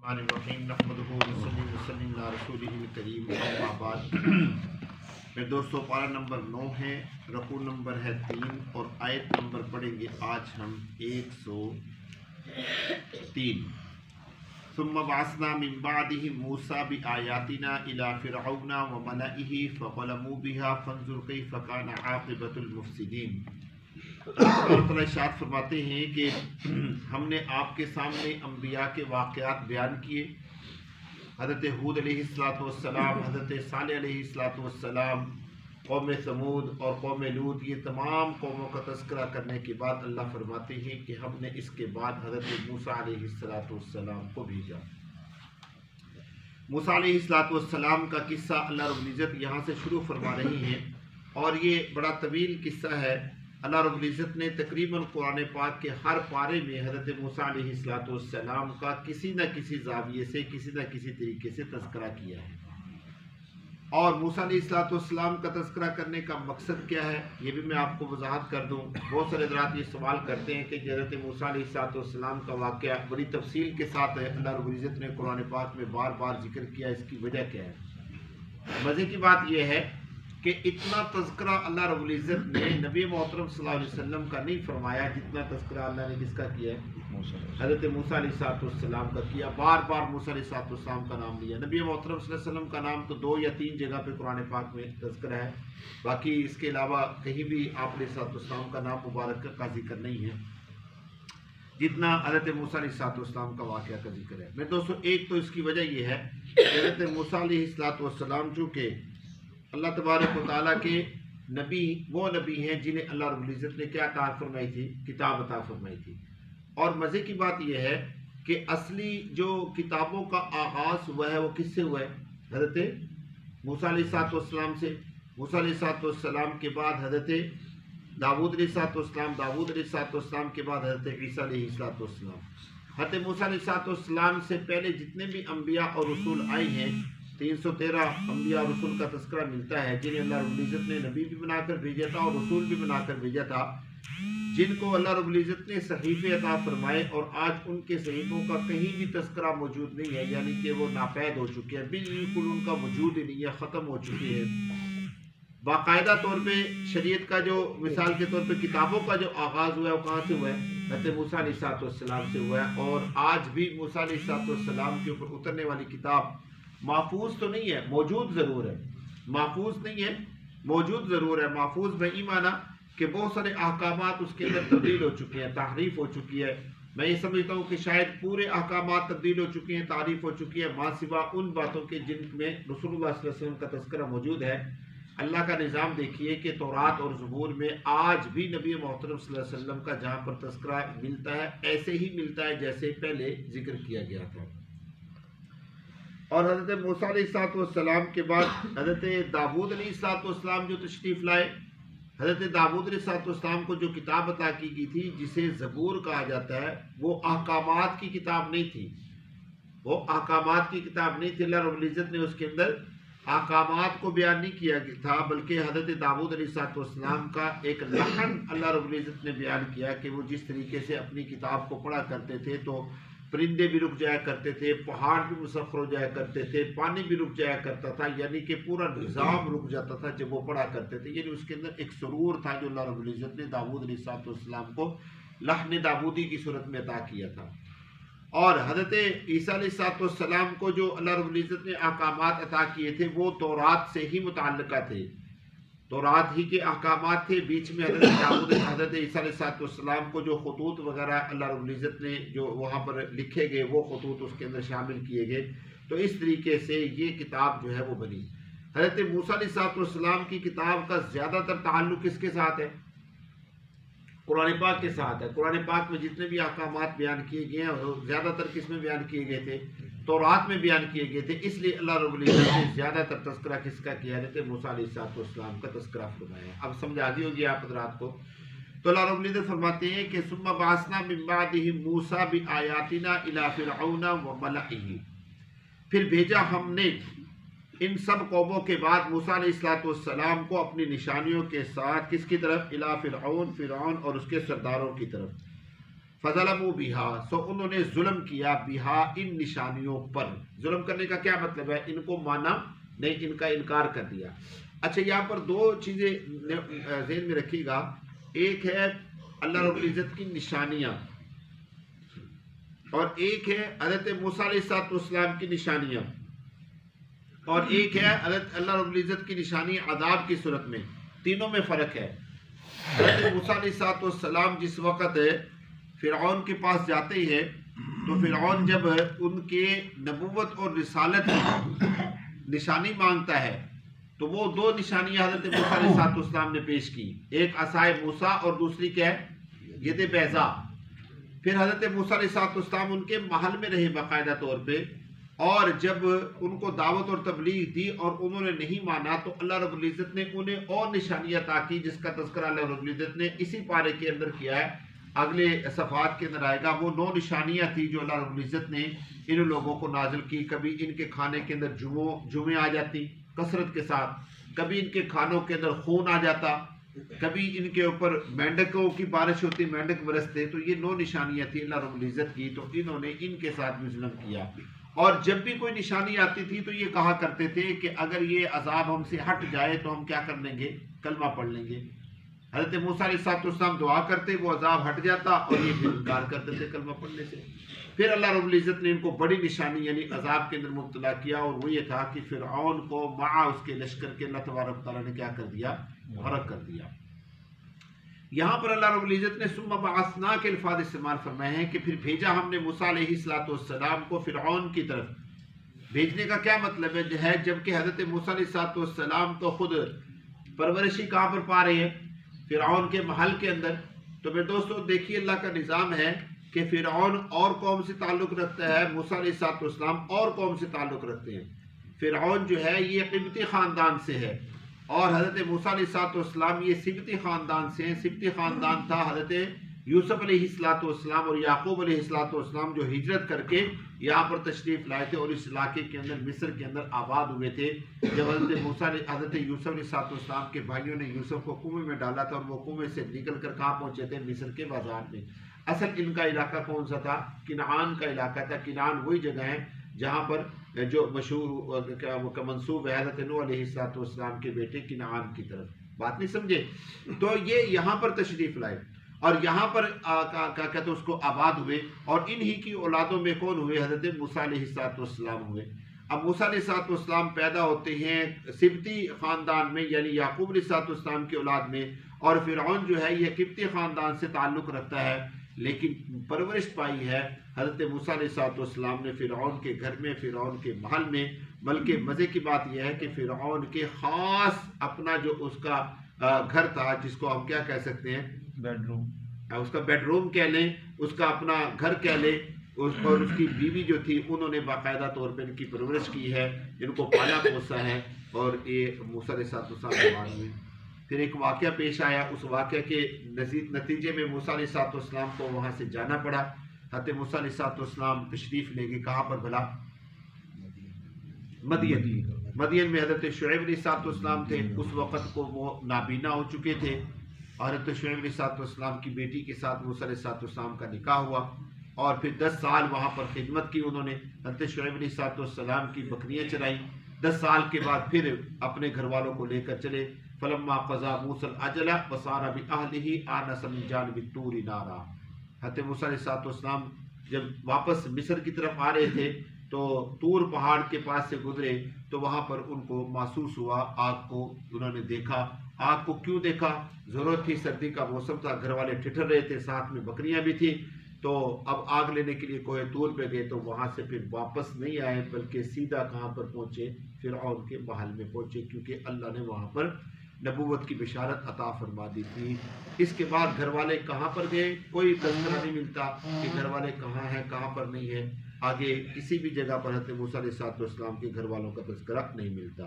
الرحیم نحمدہ ونصلی علی رسولہ الکریم اما بعد۔ میرے دوستو، پارہ نمبر 9 ہے، رکوع نمبر ہے 3 اور آیت نمبر پڑھیں گے آج ہم 103۔ ثم بعثنا من بعده موسى بآياتنا إلى فرعون وملئه فظلموا بها فانظر كيف كان عاقبة المفسدين۔ اللہ ارشاد فرماتے ہیں کہ ہم نے آپ کے سامنے انبیاء کے واقعات بیان کیے، حضرت ہود علیہ السلام، حضرت صالح علیہ السلام، قوم سمود اور قوم لوط، یہ تمام قوموں کا تذکرہ کرنے کے بعد اللہ فرماتے ہیں کہ ہم نے اس کے بعد حضرت موسیٰ علیہ السلام کو بھیجا۔ موسیٰ علیہ السلام کا قصہ اللہ رب العزت یہاں سے شروع فرما رہی ہیں، اور یہ بڑا طویل قصہ ہے۔ اللہ رب العزت نے تقریباً قرآن پاک کے ہر پارے میں حضرت موسیٰ علیہ السلام کا کسی نہ کسی زاویے سے، کسی نہ کسی طریقے سے تذکرہ کیا ہے۔ اور موسیٰ علیہ السلام کا تذکرہ کرنے کا مقصد کیا ہے، یہ بھی میں آپ کو وضاحت کر دوں۔ بہت سارے حضرات یہ سوال کرتے ہیں کہ حضرت موسیٰ علیہ السلام کا واقعہ بڑی تفصیل کے ساتھ ہے، اللہ رب العزت نے قرآن پاک میں بار بار ذکر کیا، اس کی وجہ کیا ہے؟ مزے کی بات یہ ہے کہ اتنا تذکرہ اللہ رب العزت نے نبی محترم صلی اللہ علیہ وسلم کا نہیں فرمایا جتنا تذکرہ اللہ نے کس کا کیا ہے؟ حضرت موسیٰ علیہ السلام کا کیا۔ بار بار موسیٰ علیہ السلام کا نام لیا۔ نبی محترم صلی اللہ علیہ وسلم کا نام تو 2 یا 3 جگہ پہ قرآن پاک میں تذکرہ ہے، باقی اس کے علاوہ کہیں بھی آپ علیہ السلام کا نام مبارک کا ذکر نہیں ہے جتنا حضرت موسیٰ علیہ السلام کا واقعہ کا ذکر ہے۔ میں دوستو، ایک تو اس کی وجہ یہ ہے کہ حضرت موسیٰ علیہ السلام چونکہ اللہ تبارک و تعالیٰ کے نبی، وہ نبی ہیں جنہیں اللہ رب العزت نے کیا عطا فرمائی تھی؟ کتاب عطا فرمائی تھی۔ اور مزے کی بات یہ ہے کہ اصلی جو کتابوں کا آغاز ہوا ہے وہ کس سے ہوا ہے؟ حضرت موسیٰ علیہ السلام سے۔ موسیٰ علیہ السلام کے بعد حضرت داؤد علیہ السلام، داؤد علیہ السلام کے بعد حضرت عیسیٰ علیہ السلام۔ حضرت موسیٰ علیہ السلام سے پہلے جتنے بھی انبیاء اور رسول آئے ہیں، 313 انبیاء اور رسول کا تذکرہ ملتا ہے، جنہیں اللہ رب العزت نے نبی بھی بنا کر بھیجا تھا اور رسول بھی بنا کر بھیجا تھا، جن کو اللہ رب العزت نے صحیفے عطا فرمائے، اور آج ان کے صحیفوں کا کہیں بھی تذکرہ موجود نہیں ہے، یعنی کہ وہ ناپید ہو چکے ہیں، بالکل ان کا وجود ہی نہیں ہے، ختم ہو چکے ہیں۔ باقاعدہ طور پہ شریعت کا جو مثال کے طور پہ کتابوں کا جو آغاز ہوا ہے وہ کہاں سے ہوا ہے؟ حضرت موسیٰ علیہ السلام سے ہوا ہے، اور آج بھی موسیٰ علیہ السلام کے اوپر اترنے والی کتاب محفوظ تو نہیں ہے، موجود ضرور ہے۔ محفوظ نہیں ہے، موجود ضرور ہے۔ محفوظ میں یہ مانا کہ بہت سارے احکامات اس کے اندر تبدیل ہو چکے ہیں، تحریف ہو چکی ہے۔ میں یہ سمجھتا ہوں کہ شاید پورے احکامات تبدیل ہو چکے ہیں، تعریف ہو چکی ہے، ماں سوا ان باتوں کے جن میں رسول اللہ صلی اللہ علیہ وسلم کا تذکرہ موجود ہے۔ اللہ کا نظام دیکھیے کہ تورات اور زبور میں آج بھی نبی محترم صلی اللہ علیہ وسلم کا جہاں پر تذکرہ ملتا ہے، ایسے ہی ملتا ہے جیسے پہلے ذکر کیا گیا تھا۔ اور حضرت موسیٰ علیہ السلام کے بعد حضرت داؤد علیہ السلام جو تشریف لائے، حضرت داؤد علیہ السلام کو جو کتاب عطا کی گئی تھی جسے زبور کہا جاتا ہے، وہ احکامات کی کتاب نہیں تھی، وہ احکامات کی کتاب نہیں تھی۔ اللہ رب العزت نے اس کے اندر احکامات کو بیان نہیں کیا تھا، بلکہ حضرت داؤد علیہ السلام کا ایک لحن اللہ رب العزت نے بیان کیا کہ وہ جس طریقے سے اپنی کتاب کو پڑھا کرتے تھے تو پرندے بھی رک جایا کرتے تھے، پہاڑ بھی مسخر ہو جایا کرتے تھے، پانی بھی رک جایا کرتا تھا، یعنی کہ پورا نظام رک جاتا تھا جب وہ پڑھا کرتے تھے۔ یعنی اس کے اندر ایک سرور تھا جو اللہ رب العزت نے داؤد علیہ السلام کو لحن داؤدی کی صورت میں عطا کیا تھا۔ اور حضرت عیسیٰ علیہ السلام کو جو اللہ رب العزت نے احکامات عطا کیے تھے وہ تورات سے ہی متعلقہ تھے، تورات ہی کے احکامات تھے۔ بیچ میں حضرت عیسیٰ علیہ السلام کو جو خطوط وغیرہ اللہ رب العزت نے جو وہاں پر لکھے گئے وہ خطوط اس کے اندر شامل کیے گئے، تو اس طریقے سے یہ کتاب جو ہے وہ بنی۔ حضرت موسیٰ علیہ السلام کی کتاب کا زیادہ تر تعلق کس کے ساتھ ہے؟ قرآن پاک کے ساتھ ہے۔ قرآن پاک میں جتنے بھی احکامات بیان کیے گئے ہیں زیادہ تر کس میں بیان کیے گئے تھے؟ تورات میں بیان کیے گئے تھے، اس لیے اللہ رب العزت نے زیادہ تر تذکرہ کس کا کیا ہے؟ موسیٰ علیہ السلام کا تذکرہ فرمایا۔ اب سمجھ آ گئی ہوگی آپ حضرات کو۔ تو اللہ رب العزت فرماتے ہیں کہ ثم بعثنا من بعده موسیٰ بآیاتنا الی فرعون وملئه، پھر بھیجا ہم نے ان سب قوموں کے بعد موسیٰ علیہ السلام کو اپنی نشانیوں کے ساتھ کس کی طرف؟ الی فرعون، فرعون اور اس کے سرداروں کی طرف۔ فظلموا بہا، سو انہوں نے ظلم کیا بہا، ان نشانیوں پر۔ ظلم کرنے کا کیا مطلب ہے؟ ان کو مانا نہیں، ان کا انکار کر دیا۔ اچھا یہاں پر دو چیزیں ذہن میں رکھیے گا، ایک ہے اللہ رب العزت کی نشانیاں اور ایک ہے حضرت موسیٰ علیہ السلام کی نشانیاں، اور ایک ہے اللہ رب العزت کی نشانی عذاب کی صورت میں۔ تینوں میں فرق ہے۔ حضرت موسیٰ علیہ السلام جس وقت فرعون کے پاس جاتے ہیں تو فرعون جب ان کے نبوت اور رسالت کی نشانی مانگتا ہے تو وہ دو نشانیاں حضرت موسیٰ علیہ السلام نے پیش کی، ایک عصائے موسیٰ اور دوسری کیا ہے؟ ید بیضاء۔ پھر حضرت موسیٰ علیہ السلام ان کے محل میں رہے باقاعدہ طور پہ، اور جب ان کو دعوت اور تبلیغ دی اور انہوں نے نہیں مانا تو اللہ رب العزت نے انہیں اور نشانیاں عطا کی، جس کا تذکرہ اللہ رب العزت نے اسی پارے کے اندر کیا ہے، اگلے صفحات کے اندر آئے گا۔ وہ 9 نشانیاں تھی جو اللہ رب العزت نے ان لوگوں کو نازل کی۔ کبھی ان کے کھانے کے اندر جمعے آ جاتی کثرت کے ساتھ، کبھی ان کے کھانوں کے اندر خون آ جاتا، کبھی ان کے اوپر مینڈکوں کی بارش ہوتی، مینڈک برستے۔ تو یہ 9 نشانیاں تھیں اللہ رب العزت کی، تو انہوں نے ان کے ساتھ بھی ظلم کیا۔ اور جب بھی کوئی نشانی آتی تھی تو یہ کہا کرتے تھے کہ اگر یہ عذاب ہم سے ہٹ جائے تو ہم کیا کر لیں گے؟ کلمہ پڑھ لیں گے۔ حضرت موسیٰ علیہ السلام دعا کرتے، وہ عذاب ہٹ جاتا، اور یہ پھر انکار کرتے تھے کلمہ پڑھنے سے۔ پھر اللہ رب العزت نے ان کو بڑی نشانی یعنی عذاب کے اندر مبتلا کیا، اور وہ یہ تھا کہ فرعون کو مع اس کے لشکر کے اللہ تبارک تعالیٰ نے کیا کر دیا؟ غرق کر دیا۔ یہاں پر اللہ رب العزت نے ثم بعثنا کے الفاظ استعمال فرمائے ہیں کہ پھر بھیجا ہم نے موسیٰ علیہ السلام کو فرعون کی طرف۔ بھیجنے کا کیا مطلب ہے؟ جبکہ حضرت موسیٰ علیہ السلام تو خود پرورشی کہاں پر پا رہے ہیں؟ فرعون کے محل کے اندر۔ تو میرے دوستو دیکھیے اللہ کا نظام ہے کہ فرعون اور قوم سے تعلق رکھتا ہے، موسیٰ علیہ السلام اور قوم سے تعلق رکھتے ہیں۔ فرعون جو ہے یہ قبطی خاندان سے ہے، اور حضرت موسیٰ علیہ السلام یہ سبتی خاندان سے ہیں۔ سبتی خاندان تھا حضرت یوسف علیہ السلام اور یعقوب علیہ السلام جو ہجرت کر کے یہاں پر تشریف لائے تھے اور اس علاقے کے اندر مصر کے اندر آباد ہوئے تھے۔ جب حضرت یوسف علیہ السلام کے بھائیوں نے یوسف کو کنویں میں ڈالا تھا، اور وہ کنویں سے نکل کر کہاں پہنچے تھے؟ مصر کے بازار میں۔ اصل ان کا علاقہ کون سا تھا؟ کنعان کا علاقہ تھا۔ کنعان وہی جگہ ہے جہاں پر جو مشہور منسوب ہے حضرت نوح علیہ السلام کے بیٹے کنعان کی طرف۔ بات نہیں سمجھے؟ تو یہ یہاں پر تشریف لائے اور یہاں پر کیا کہتے اس کو آباد ہوئے، اور انہی کی اولادوں میں کون ہوئے؟ حضرت موسیٰ علیہ السلام ہوئے۔ اب موسیٰ علیہ السلام پیدا ہوتے ہیں سبتی خاندان میں، یعنی یعقوب علیہ السلام کی اولاد میں، اور فرعون جو ہے یہ قبطی خاندان سے تعلق رکھتا ہے، لیکن پرورش پائی ہے حضرت موسیٰ علیہ السلام نے فرعون کے گھر میں، فرعون کے محل میں۔ بلکہ مزے کی بات یہ ہے کہ فرعون کے خاص اپنا جو اس کا گھر تھا، جس کو ہم کیا کہہ سکتے ہیں؟ بیڈ روم، اس کا بیڈ روم کہہ لیں، اس کا اپنا گھر کہہ لیں، اور اس کی بیوی جو تھی انہوں نے باقاعدہ طور پہ ان کی پرورش کی ہے، ان کو پالا پوسا ہے، اور یہ موسیٰ علیہ السلام ہوئے۔ پھر ایک واقعہ پیش آیا، اس واقعہ کے نتیجے میں موسیٰ علیہ السلام کو وہاں سے جانا پڑا۔ حضرت موسیٰ علیہ السلام تشریف لے گئے کہاں پر بھلا؟ مدین میں حضرت شعیب علیہ السلام تھے۔ اس وقت کو وہ نابینا ہو چکے تھے، اور حضرت شعیب علیہ السلام کی بیٹی کے ساتھ موسیٰ علیہ السلام کا نکاح ہوا، اور پھر 10 سال وہاں پر خدمت کی انہوں نے۔ حضرت شعیب علیہ السلام کی بکریاں چرائیں۔ 10 سال کے بعد پھر اپنے گھر والوں کو لے کر چلے۔ فلما قضا موسیٰ الاجل وسار بأہلہ آنس من جانب الطور نارا۔ حضرت موسیٰ علیہ السلام جب واپس مصر کی طرف آ رہے تھے تو طور پہاڑ کے پاس سے گزرے، تو وہاں پر ان کو محسوس ہوا آگ کو، انہوں نے دیکھا۔ آگ کو کیوں دیکھا؟ ضرورت تھی، سردی کا موسم تھا، گھر والے ٹھٹر رہے تھے، ساتھ میں بکریاں بھی تھیں، تو اب آگ لینے کے لیے کوہ طور پہ گئے، تو وہاں سے پھر واپس نہیں آئے، بلکہ سیدھا کہاں پر پہنچے؟ فرعون کے محل میں پہنچے، کیونکہ اللہ نے وہاں پر نبوت کی بشارت عطا فرما دی تھی۔ اس کے بعد گھر والے کہاں پر گئے؟ کوئی تذکرہ نہیں ملتا کہ گھر والے کہاں ہیں، کہاں پر نہیں ہے۔ آگے کسی بھی جگہ پر حضرت موسیٰ علیہ السلام کے گھر والوں کا تذکرہ نہیں ملتا۔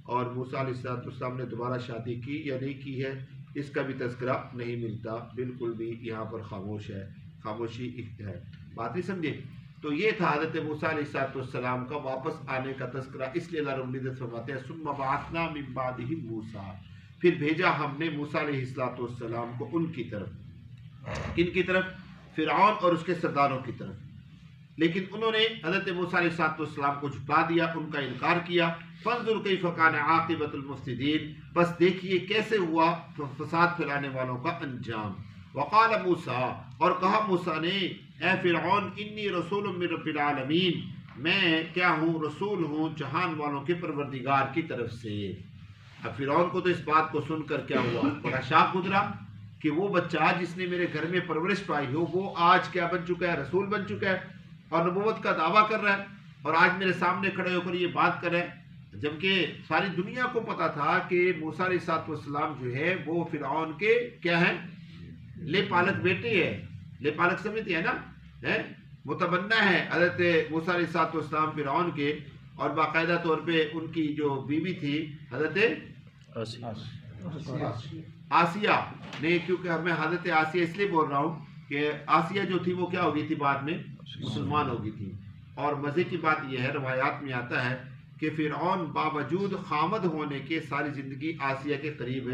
اور موسیٰ علیہ السلام نے دوبارہ شادی کی یا نہیں کی ہے، اس کا بھی تذکرہ نہیں ملتا، بالکل بھی یہاں پر خاموش ہے، خاموشی ہے۔ بات نہیں سمجھے؟ تو یہ تھا حضرت موسیٰ علیہ السلام کا واپس آنے کا تذکرہ۔ اس لیے اللہ رب العزت فرماتے ہیں ثم بعثنا من بعدہ موسیٰ، پھر بھیجا ہم نے موسیٰ علیہ السلام کو ان کی طرف۔ کن کی طرف؟ فرعون اور اس کے سرداروں کی طرف، لیکن انہوں نے حضرت موسیٰ علیہ السلام کو جھٹلا دیا، ان کا انکار کیا۔ فانظر کیف کان عاقبۃ المفسدین، بس دیکھیے کیسے ہوا فساد پھیلانے والوں کا انجام۔ وقال موسیٰ، اور کہا موسیٰ نے، اے فرعون انی رسول من رب العالمین، میں کیا ہوں؟ رسول ہوں جہان والوں کے پروردگار کی طرف سے۔ اب فرعون کو تو اس بات کو سن کر کیا ہوا؟ بڑا شاک گزرا کہ وہ بچہ جس نے میرے گھر میں پرورش پائی ہو وہ آج کیا بن چکا ہے؟ رسول بن چکا ہے اور نبوت کا دعویٰ کر رہا ہے، اور آج میرے سامنے کھڑے ہو کر یہ بات کر رہا ہے، جبکہ ساری دنیا کو پتا تھا کہ موسیٰ علیہ السلام جو ہے وہ فرعون کے کیا ہے؟ لے پالک بیٹے ہے، لے پالک سمجھتے ہیں نا، متبنہ ہے حضرت موسیٰ علیہ السلام فرعون کے، اور باقاعدہ طور پہ ان کی جو بیوی تھی حضرت آسیہ نے، کیونکہ میں حضرت آسیہ اس لیے بول رہا ہوں کہ آسیہ جو تھی وہ کیا ہو گئی تھی؟ بعد میں مسلمان ہو گئی تھی۔ اور مزے کی بات یہ ہے، روایات میں آتا ہے کہ فرعون باوجود خامد ہونے کے ساری زندگی آسیہ کے قریب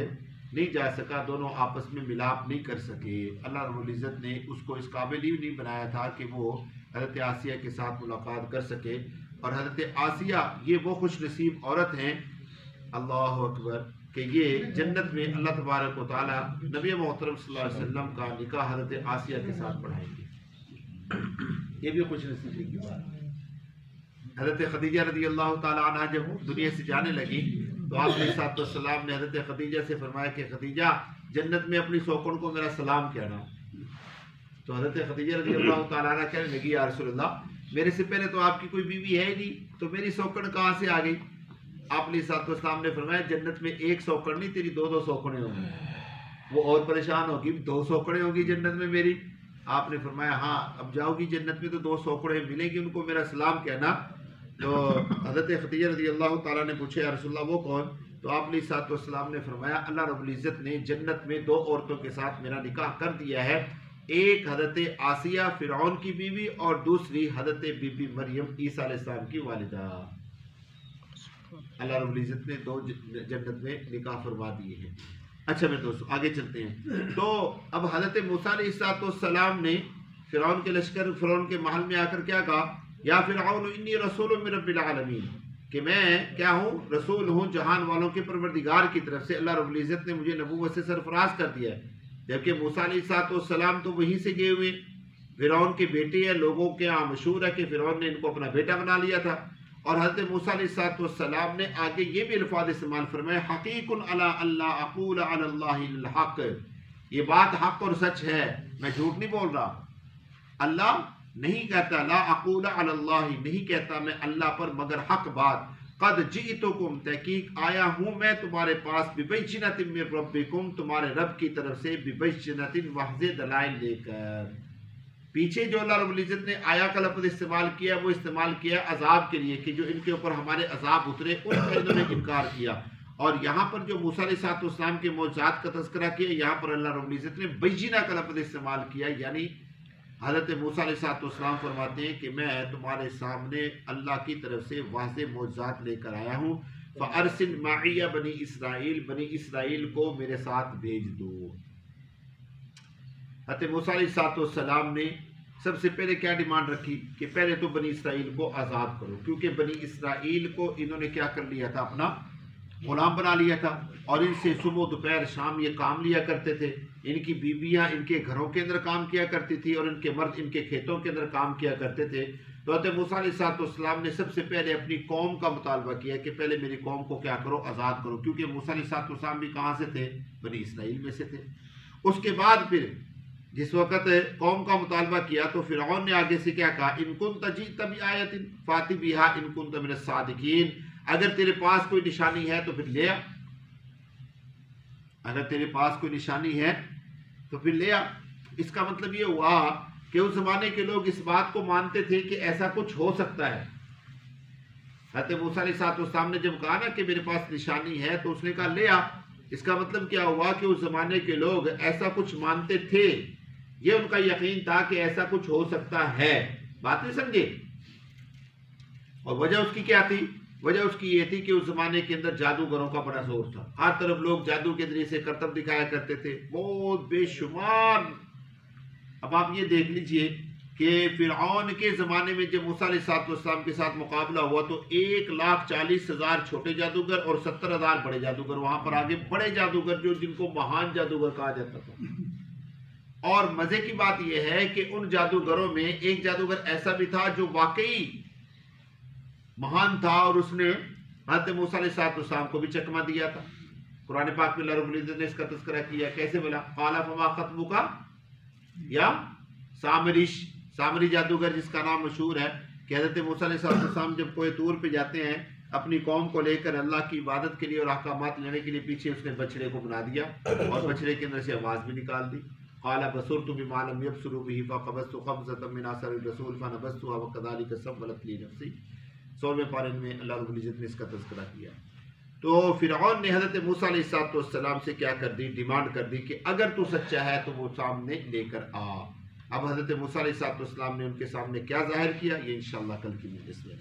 نہیں جا سکا، دونوں آپس میں ملاپ نہیں کر سکے۔ اللہ رب العزت نے اس کو اس قابل ہی نہیں بنایا تھا کہ وہ حضرت آسیہ کے ساتھ ملاقات کر سکے، اور حضرت آسیہ یہ وہ خوش نصیب عورت ہیں، اللہ اکبر، کہ یہ جنت میں اللہ تبارک و تعالیٰ نبی محترم صلی اللہ علیہ وسلم کا نکاح حضرت آسیہ کے ساتھ پڑھائیں گے۔ یہ بھی خوش نصیبی کی بات ہے۔ حضرت خدیجہ رضی اللہ تعالیٰ عنہ جب دنیا سے جانے لگی تو آپ علیہ السلام نے حضرت خدیجہ سے فرمایا کہ خدیجہ جنت میں اپنی سوکن کو میرا سلام کہنا۔ تو حضرت خدیجہ رضی اللہ تعالیٰ عنہ کہنے لگی یا رسول اللہ میرے سے پہلے تو آپ کی کوئی بیوی ہے نہیں، تو میری سوکن کہاں سے آ گئی؟ آپ علیہ السلام نے فرمایا جنت میں ایک سوکن نہیں تیری دو سوکڑیں ہوں گی۔ وہ اور پریشان ہوگی، 2 سوکڑیں ہوگی جنت میں میری؟ آپ نے فرمایا ہاں اب جاؤ گی جنت میں تو 2 سوکڑیں ملیں گی، ان کو میرا سلام کہنا۔ تو حضرت خدیجہ رضی اللہ تعالیٰ نے پوچھا یا رسول اللہ وہ کون؟ تو آپ علیہ السلام نے فرمایا اللہ رب العزت نے جنت میں 2 عورتوں کے ساتھ میرا نکاح کر دیا ہے، ایک حضرت آسیہ فرعون کی بیوی اور دوسری حضرت بی بی مریم عیسیٰ علیہ السلام کی والدہ۔ اللہ رب العزت نے 2 جنت میں نکاح فرما دیے ہیں۔ اچھا میرے دوستو آگے چلتے ہیں۔ تو اب حضرت موسیٰ علیہ السلام نے فرعون کے لشکر، فرعون کے محل میں آ کر کیا کہا؟ یا فرعون انی رسول من رب العالمین، کہ میں کیا ہوں؟ رسول ہوں جہان والوں کے پروردگار کی طرف سے، اللہ رب العزت نے مجھے نبوت سے سرفراز کر دیا ہے۔ جبکہ موسیٰ علیہ السلام تو وہیں سے گئے ہوئے، فرعون کے بیٹے ہیں، لوگوں کے یہاں مشہور ہے کہ فرعون نے ان کو اپنا بیٹا بنا لیا تھا۔ اور حضرت موسیٰ علیہ السلام نے آگے یہ بھی الفاظ استعمال فرمائے حقیق علی اللہ اقول علی اللہ الحق، یہ بات حق اور سچ ہے، میں جھوٹ نہیں بول رہا۔ اللہ نہیں کہتا لا اقول علی اللہ، نہیں کہتا میں اللہ پر مگر حق بات۔ قد جئتکم، تحقیق آیا ہوں میں تمہارے پاس، ببینۃ من ربکم، تمہارے رب کی طرف سے، ببینۃ واضح دلائل لے کر۔ پیچھے جو اللہ رب العزت نے آیا کا لفظ استعمال کیا وہ استعمال کیا عذاب کے لیے، کہ جو ان کے اوپر ہمارے عذاب اترے ان کا انہوں نے انکار کیا، اور یہاں پر جو موسیٰ علیہ السلام کے معجزات کا تذکرہ کیا، یہاں پر اللہ رب العزت نے بینہ کا لفظ استعمال کیا، یعنی حضرت موسیٰ علیہ السلام فرماتے ہیں کہ میں تمہارے سامنے اللہ کی طرف سے واضح معجزات لے کر آیا ہوں، فَأَرْسِلْ مَعِيَ بنی اسرائیل، بنی اسرائیل کو میرے ساتھ بھیج دو۔ حضرت موسیٰ علیہ السلام نے سب سے پہلے کیا ڈیمانڈ رکھی کہ پہلے تو بنی اسرائیل کو آزاد کرو، کیونکہ بنی اسرائیل کو انہوں نے کیا کر لیا تھا؟ اپنا غلام بنا لیا تھا، اور ان سے صبح دوپہر شام یہ کام لیا کرتے تھے، ان کی بیویاں ان کے گھروں کے اندر کام کیا کرتی تھی اور ان کے مرد ان کے کھیتوں کے اندر کام کیا کرتے تھے۔ تو حضرت موسیٰ علیہ السلام نے سب سے پہلے اپنی قوم کا مطالبہ کیا کہ پہلے میری قوم کو کیا کرو؟ آزاد کرو، کیونکہ موسیٰ علیہ السلام بھی کہاں سے تھے؟ بنی اسرائیل میں سے تھے۔ اس کے بعد پھر جس وقت قوم کا مطالبہ کیا تو فرعون نے آگے سے کیا کہا؟ ان کنت جئت بآیۃ فأت بہا ان کنت من الصادقین، اگر تیرے پاس کوئی نشانی ہے تو پھر لے آ، اگر تیرے پاس کوئی نشانی ہے تو پھر لے آ۔ اس کا مطلب یہ ہوا کہ اس زمانے کے لوگ اس بات کو مانتے تھے کہ ایسا کچھ ہو سکتا ہے۔ حضرت موسیٰ علیہ السلام نے جب کہا نا کہ میرے پاس نشانی ہے تو اس نے کہا لے آ، اس کا مطلب کیا ہوا کہ اس زمانے کے لوگ ایسا کچھ مانتے تھے، یہ ان کا یقین تھا کہ ایسا کچھ ہو سکتا ہے۔ بات نہیں سمجھے؟ اور وجہ اس کی کیا تھی؟ وجہ اس کی یہ تھی کہ اس زمانے کے اندر جادوگروں کا بڑا زور تھا، ہر طرف لوگ جادو کے ذریعے سے کرتب دکھایا کرتے تھے، بہت بے شمار اب آپ یہ دیکھ لیجئے کہ فرعون کے زمانے میں جب موسیٰ علیہ السلام کے ساتھ مقابلہ ہوا تو 1,40,000 چھوٹے جادوگر اور 70,000 بڑے جادوگر وہاں پر آگے، بڑے جادوگر جن کو مہان جادوگر کہا جاتا تھا۔ اور مزے کی بات یہ ہے کہ ان جادوگروں میں ایک جادوگر ایسا بھی تھا جو واقعی مہان تھا، اور اس نے حضرت موسیٰ علیہ السلام کو بھی چکمہ دیا تھا۔ قرآن پاک میں اللہ رب العزت نے اس کا تذکرہ کیا، کیسے بولا؟ قال فما خطبک یا سامری جادوگر جس کا نام مشہور ہے کہ حضرت موسیٰ علیہ السلام جب کوہ طور پہ جاتے ہیں اپنی قوم کو لے کر اللہ کی عبادت کے لیے اور احکامات لینے کے لیے، پیچھے اس نے بچڑے کو بنا دیا اور بچڑے کے اندر سے آواز بھی نکال دی۔ قال بصرت بما لم يبصروا به فقبضت قبضة من اثر الرسول فنبذتها وكذلك سولت لي نفسي۔ 16ویں پارے میں اللہ رب العزت نے اس کا تذکرہ کیا۔ تو فرعون نے حضرت موسیٰ علیہ السلام سے کیا کر دی؟ ڈیمانڈ کر دی کہ اگر تو سچا ہے تو وہ سامنے لے کر آ۔ اب حضرت موسیٰ علیہ السلام نے ان کے سامنے کیا ظاہر کیا، یہ انشاءاللہ کل کی مجلس میں